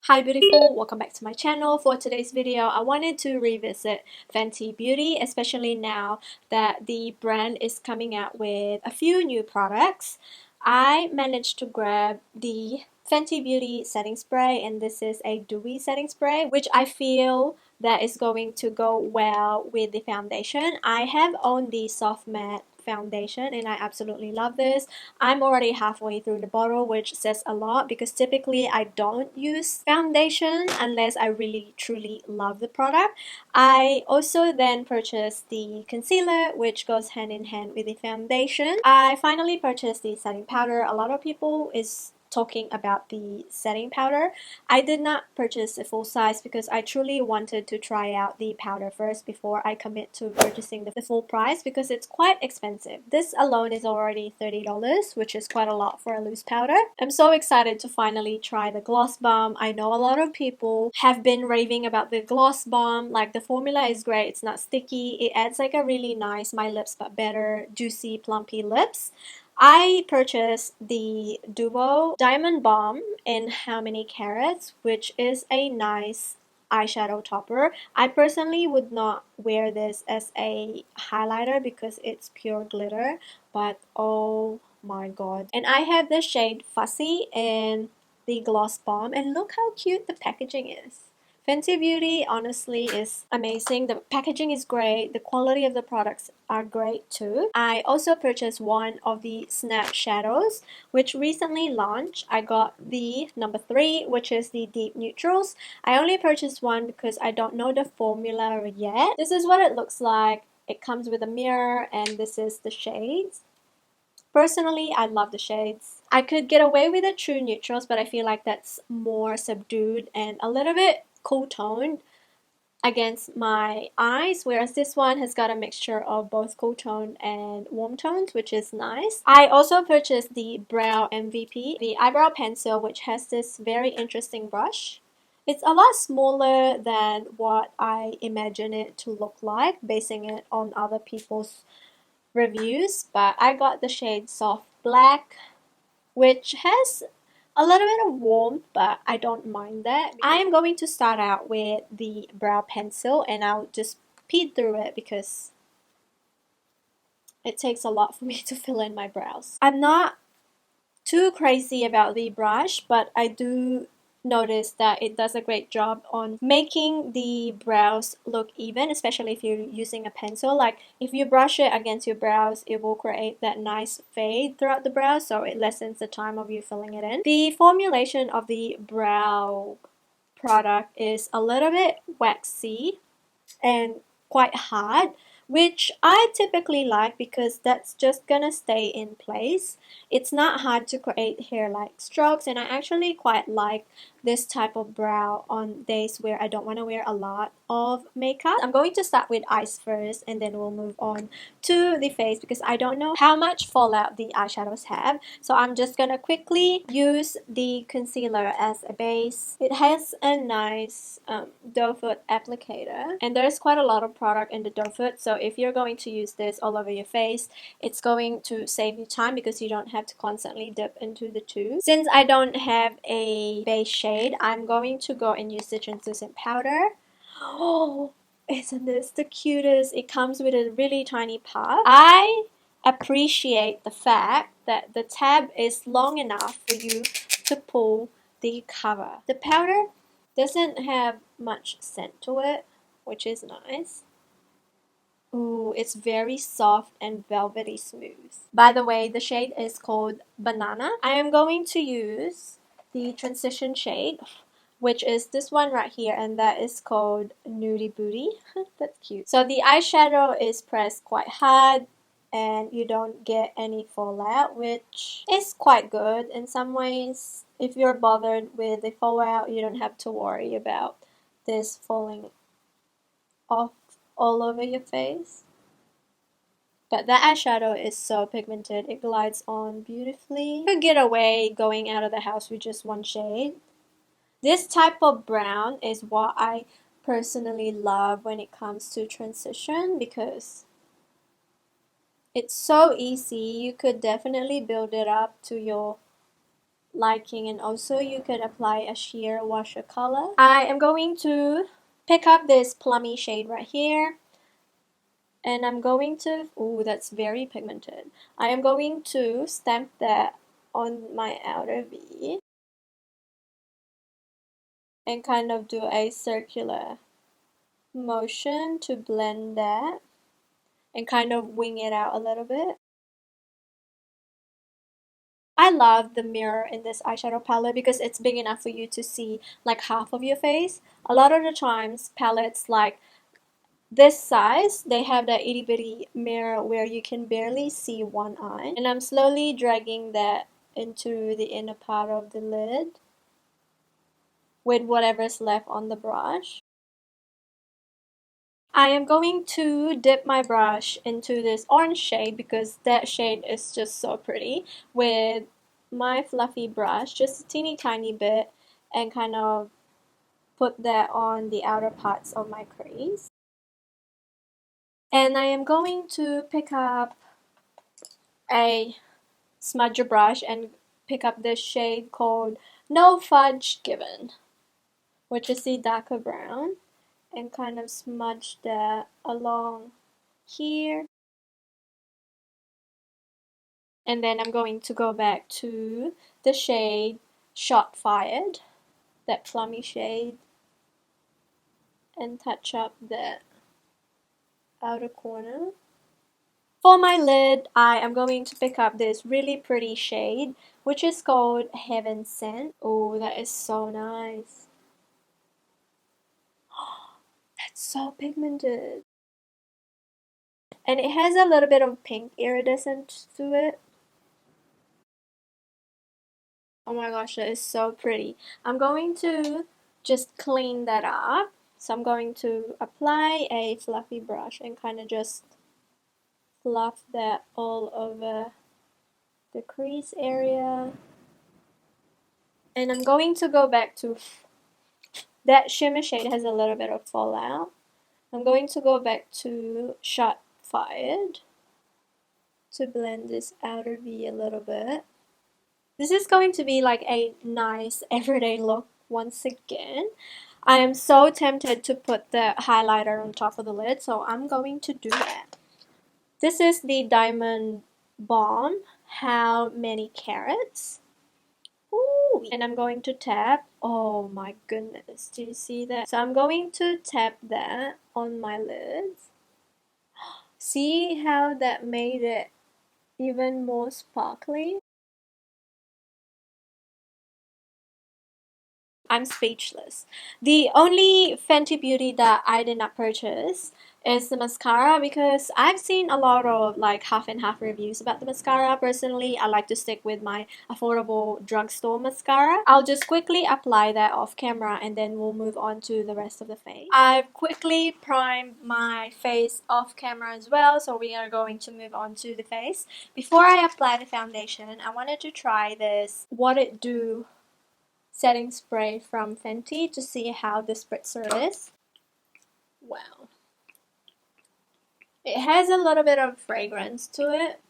Hi beautiful, welcome back to my channel. For today's video, I wanted to revisit Fenty Beauty, especially now that the brand is coming out with a few new products. I managed to grab the Fenty Beauty setting spray, and this is a dewy setting spray, which I feel that is going to go well with the foundation. I have owned the soft matte foundation and I absolutely love this. I'm already halfway through the bottle, which says a lot because typically I don't use foundation unless I really truly love the product. I also then purchased the concealer, which goes hand in hand with the foundation. I finally purchased the setting powder. A lot of people is talking about the setting powder. I did not purchase a full size because I truly wanted to try out the powder first before I commit to purchasing the full price because it's quite expensive. This alone is already $30, which is quite a lot for a loose powder. I'm so excited to finally try the gloss bomb. I know a lot of people have been raving about the gloss bomb. Like, the formula is great, it's not sticky, it adds like a really nice my lips but better juicy plumpy lips. I purchased the Duo Diamond Balm in How Many Carats, which is a nice eyeshadow topper. I personally would not wear this as a highlighter because it's pure glitter, but oh my god. And I have the shade Fussy in the Gloss Balm, and look how cute the packaging is. Fenty Beauty honestly is amazing. The packaging is great. The quality of the products are great too. I also purchased one of the Snap Shadows, which recently launched. I got the number 3, which is the Deep Neutrals. I only purchased one because I don't know the formula yet. This is what it looks like. It comes with a mirror, and this is the shades. Personally, I love the shades. I could get away with the true neutrals, but I feel like that's more subdued and a little bit cool toned against my eyes, whereas this one has got a mixture of both cool tone and warm tones, which is nice. I also purchased the Brow MVP, the eyebrow pencil, which has this very interesting brush. It's a lot smaller than what I imagine it to look like, basing it on other people's reviews, but I got the shade Soft Black, which has a little bit of warmth, but I don't mind that. I am going to start out with the brow pencil, and I'll just peel through it because it takes a lot for me to fill in my brows. I'm not too crazy about the brush, but I do notice that it does a great job on making the brows look even, especially if you're using a pencil. Like, if you brush it against your brows, it will create that nice fade throughout the brows, so it lessens the time of you filling it in. The formulation of the brow product is a little bit waxy and quite hard, which I typically like because that's just gonna stay in place. It's not hard to create hair-like strokes, and I actually quite like this type of brow on days where I don't want to wear a lot of makeup. I'm going to start with eyes first, and then we'll move on to the face because I don't know how much fallout the eyeshadows have. So I'm just gonna quickly use the concealer as a base. It has a nice doe foot applicator, and there's quite a lot of product in the doe foot, so if you're going to use this all over your face, it's going to save you time because you don't have to constantly dip into the tube. Since I don't have a base shade, I'm going to go and use the translucent powder. Oh, isn't this the cutest? It comes with a really tiny puff. I appreciate the fact that the tab is long enough for you to pull the cover. The powder doesn't have much scent to it, which is nice. Ooh, it's very soft and velvety smooth. By the way, the shade is called Banana. I am going to use the transition shade, which is this one right here, and that is called Nudie Booty. That's cute. So the eyeshadow is pressed quite hard and you don't get any fallout, which is quite good in some ways. If you're bothered with the fallout, you don't have to worry about this falling off all over your face. But that eyeshadow is so pigmented, it glides on beautifully. You could get away going out of the house with just one shade. This type of brown is what I personally love when it comes to transition because it's so easy. You could definitely build it up to your liking, and also you could apply a sheer washer color. I am going to pick up this plummy shade right here, and I'm going to, oh, that's very pigmented. I am going to stamp that on my outer V and kind of do a circular motion to blend that and kind of wing it out a little bit. I love the mirror in this eyeshadow palette because it's big enough for you to see like half of your face. A lot of the times palettes like this size, they have that itty bitty mirror where you can barely see one eye. And I'm slowly dragging that into the inner part of the lid with whatever's left on the brush. I am going to dip my brush into this orange shade because that shade is just so pretty with my fluffy brush, just a teeny tiny bit, and kind of put that on the outer parts of my crease. And I am going to pick up a smudger brush and pick up this shade called No Fudge Given, which is the darker brown, and kind of smudge that along here. And then I'm going to go back to the shade Shot Fired, that plummy shade, and touch up that outer corner. For my lid, I am going to pick up this really pretty shade, which is called Heaven Sent. Oh, that is so nice. That's so pigmented. And it has a little bit of pink iridescence to it. Oh my gosh, that is so pretty. I'm going to just clean that up. So I'm going to apply a fluffy brush and kind of just fluff that all over the crease area. And I'm going to go back to that shimmer shade has a little bit of fallout. I'm going to go back to Shot Fired to blend this outer V a little bit. This is going to be like a nice everyday look once again. I am so tempted to put the highlighter on top of the lid, so I'm going to do that. This is the Diamond Balm How Many Carats. Ooh, and I'm going to tap. Oh my goodness, do you see that? So I'm going to tap that on my lids. See how that made it even more sparkly? I'm speechless. The only Fenty Beauty that I did not purchase is the mascara because I've seen a lot of like half and half reviews about the mascara. Personally, I like to stick with my affordable drugstore mascara. I'll just quickly apply that off camera and then we'll move on to the rest of the face. I've quickly primed my face off camera as well, so we are going to move on to the face. Before I apply the foundation, I wanted to try this What It Do setting spray from Fenty to see how the spritzer is. Wow. It has a little bit of fragrance to it,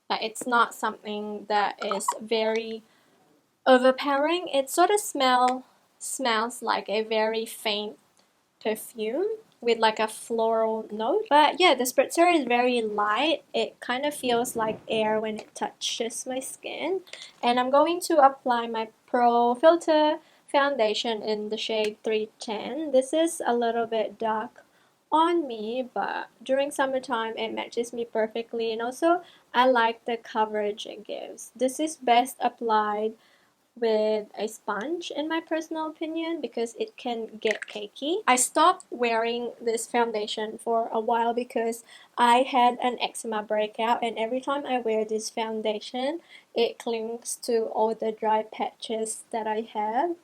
but it's not something that is very overpowering. It sort of smells like a very faint perfume with like a floral note. But yeah, the spritzer is very light. It kind of feels like air when it touches my skin. And I'm going to apply my Pro Filt'r foundation in the shade 310. This is a little bit dark on me, but during summertime it matches me perfectly, and also I like the coverage it gives. This is best applied with a sponge in my personal opinion because it can get cakey. I stopped wearing this foundation for a while because I had an eczema breakout, and every time I wear this foundation it clings to all the dry patches that I have.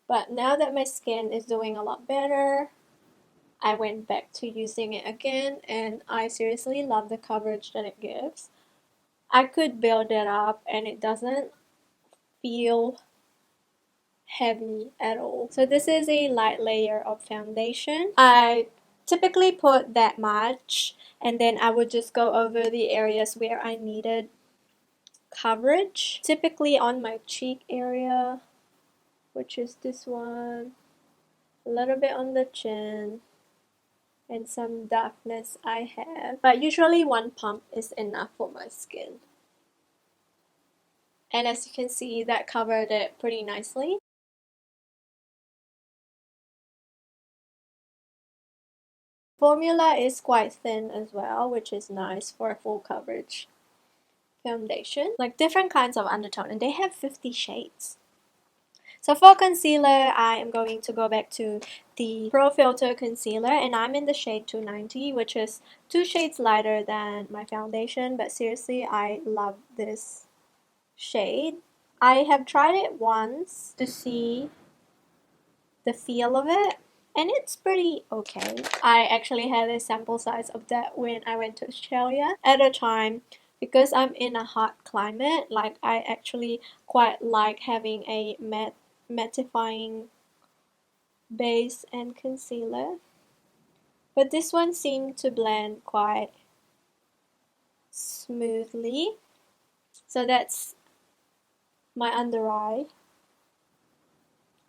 But now that my skin is doing a lot better, I went back to using it again, and I seriously love the coverage that it gives. I could build it up and it doesn't feel heavy at all. So this is a light layer of foundation. I typically put that much, and then I would just go over the areas where I needed coverage, typically on my cheek area, which is this one, a little bit on the chin, and some darkness I have. But usually one pump is enough for my skin. And as you can see, that covered it pretty nicely. Formula is quite thin as well, which is nice for a full coverage foundation. Like different kinds of undertone, and they have 50 shades. So for concealer, I am going to go back to the Pro Filt'r concealer, and I'm in the shade 290, which is 2 shades lighter than my foundation, but seriously, I love this shade. I have tried it once to see the feel of it, and it's pretty okay. I actually had a sample size of that when I went to Australia at a time. Because I'm in a hot climate, like I actually quite like having a mattifying base and concealer, but this one seemed to blend quite smoothly. So that's my under eye.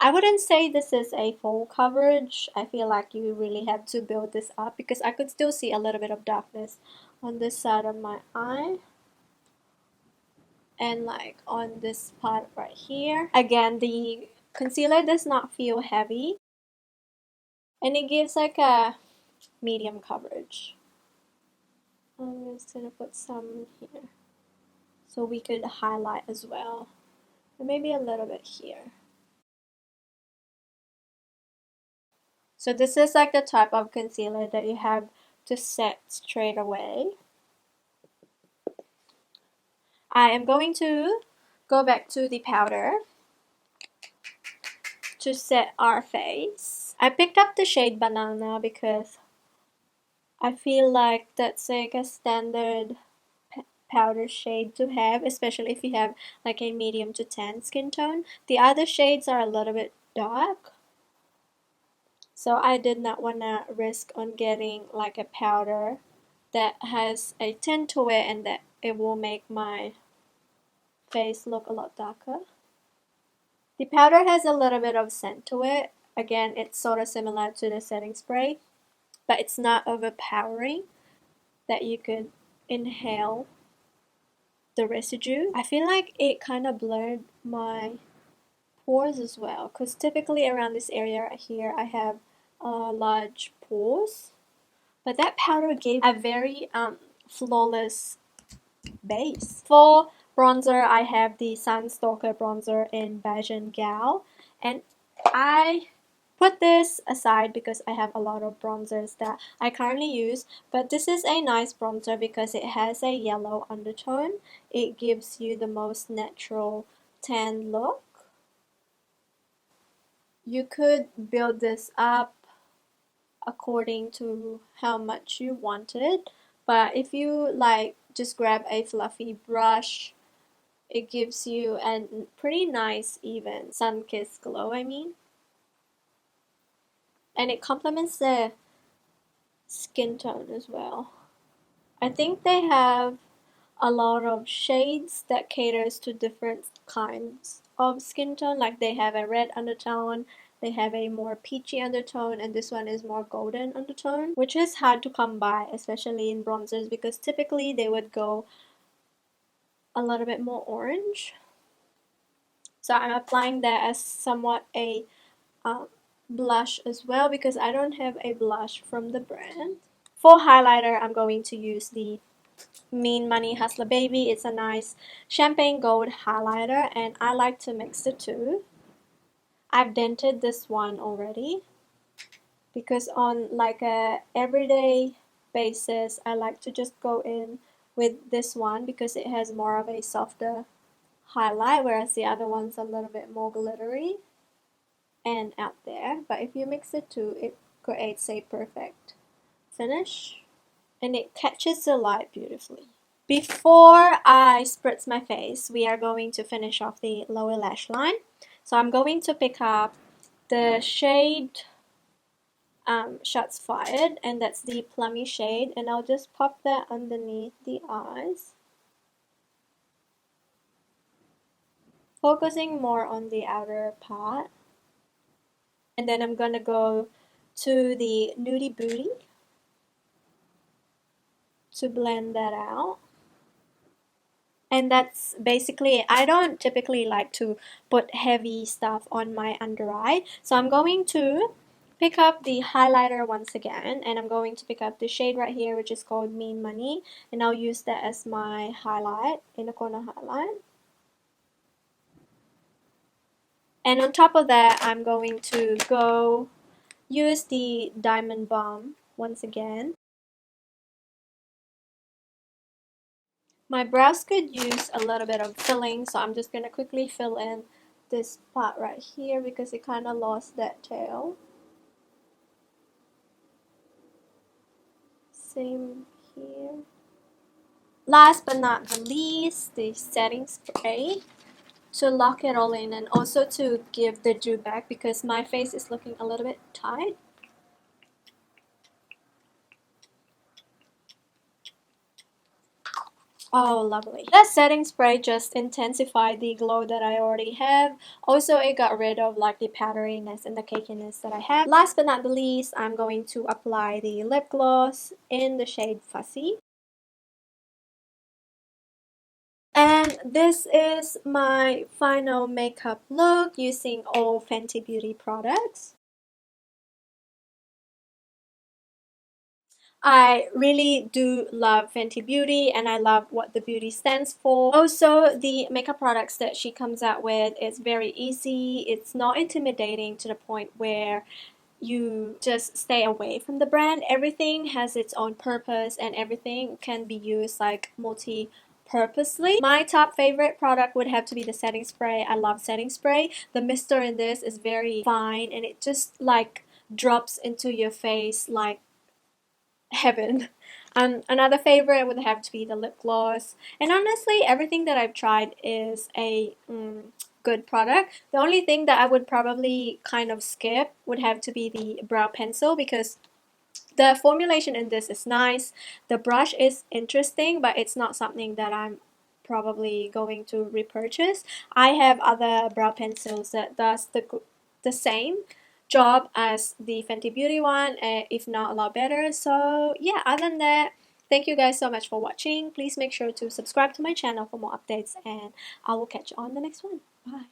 I wouldn't say this is a full coverage. I feel like you really have to build this up because I could still see a little bit of darkness on this side of my eye and like on this part right here. Again, the concealer does not feel heavy and it gives like a medium coverage. I'm just gonna put some here so we could highlight as well, and maybe a little bit here. So this is like the type of concealer that you have to set straight away. I am going to go back to the powder to set our face. I picked up the shade Banana because I feel like that's like a standard powder shade to have, especially if you have like a medium to tan skin tone. The other shades are a little bit dark, so I did not want to risk on getting like a powder that has a tint to it and that it will make my face look a lot darker. The powder has a little bit of scent to it. Again, it's sort of similar to the setting spray, but it's not overpowering that you could inhale the residue. I feel like it kind of blurred my pores as well, because typically around this area right here I have large pores, but that powder gave a very flawless base. For bronzer, I have the Stalk'r bronzer in Bajan Gyal, and I put this aside because I have a lot of bronzers that I currently use, but this is a nice bronzer because it has a yellow undertone. It gives you the most natural tan look. You could build this up according to how much you wanted, but if you like just grab a fluffy brush, it gives you a pretty nice even sun-kissed glow, and it complements the skin tone as well. I think they have a lot of shades that caters to different kinds of skin tone. Like they have a red undertone, they have a more peachy undertone, and this one is more golden undertone, which is hard to come by, especially in bronzers, because typically they would go a little bit more orange. So I'm applying that as somewhat a blush as well because I don't have a blush from the brand. For highlighter, I'm going to use the Mean Money Hustla Baby. It's a nice champagne gold highlighter and I like to mix the two. I've dented this one already because on like a everyday basis I like to just go in with this one because it has more of a softer highlight, whereas the other one's a little bit more glittery and out there. But if you mix the two, it creates a perfect finish and it catches the light beautifully. Before I spritz my face, we are going to finish off the lower lash line. So I'm going to pick up the shade Shots Fired, and that's the plummy shade, and I'll just pop that underneath the eyes. focusing more on the outer part. And then I'm gonna go to the Nudie Booty to blend that out. And that's basically it. I don't typically like to put heavy stuff on my under eye. So I'm going to pick up the highlighter once again, and I'm going to pick up the shade right here, which is called Mean Money, and I'll use that as my highlight, inner corner highlight. And on top of that, I'm going to go use the Diamond Balm once again. My brows could use a little bit of filling, so I'm just going to quickly fill in this part right here because it kind of lost that tail. Same here. Last but not the least, the setting spray to lock it all in and also to give the dew back because my face is looking a little bit tight. Oh, lovely. That setting spray just intensified the glow that I already have. Also, it got rid of like the powderiness and the cakiness that I have. Last but not the least, I'm going to apply the lip gloss in the shade Fussy. And this is my final makeup look using all Fenty Beauty products. I really do love Fenty Beauty and I love what the beauty stands for. Also, the makeup products that she comes out with is very easy. It's not intimidating to the point where you just stay away from the brand. Everything has its own purpose and everything can be used like multi-purposely. My top favorite product would have to be the setting spray. I love setting spray. The mister in this is very fine and it just like drops into your face like heaven. Another favorite would have to be the lip gloss. And honestly, everything that I've tried is a good product. The only thing that I would probably kind of skip would have to be the brow pencil because the formulation in this is nice. The brush is interesting, but it's not something that I'm probably going to repurchase. I have other brow pencils that does the same job as the Fenty Beauty one, if not a lot better. So yeah, other than that, thank you guys so much for watching. Please make sure to subscribe to my channel for more updates and I will catch you on the next one. Bye.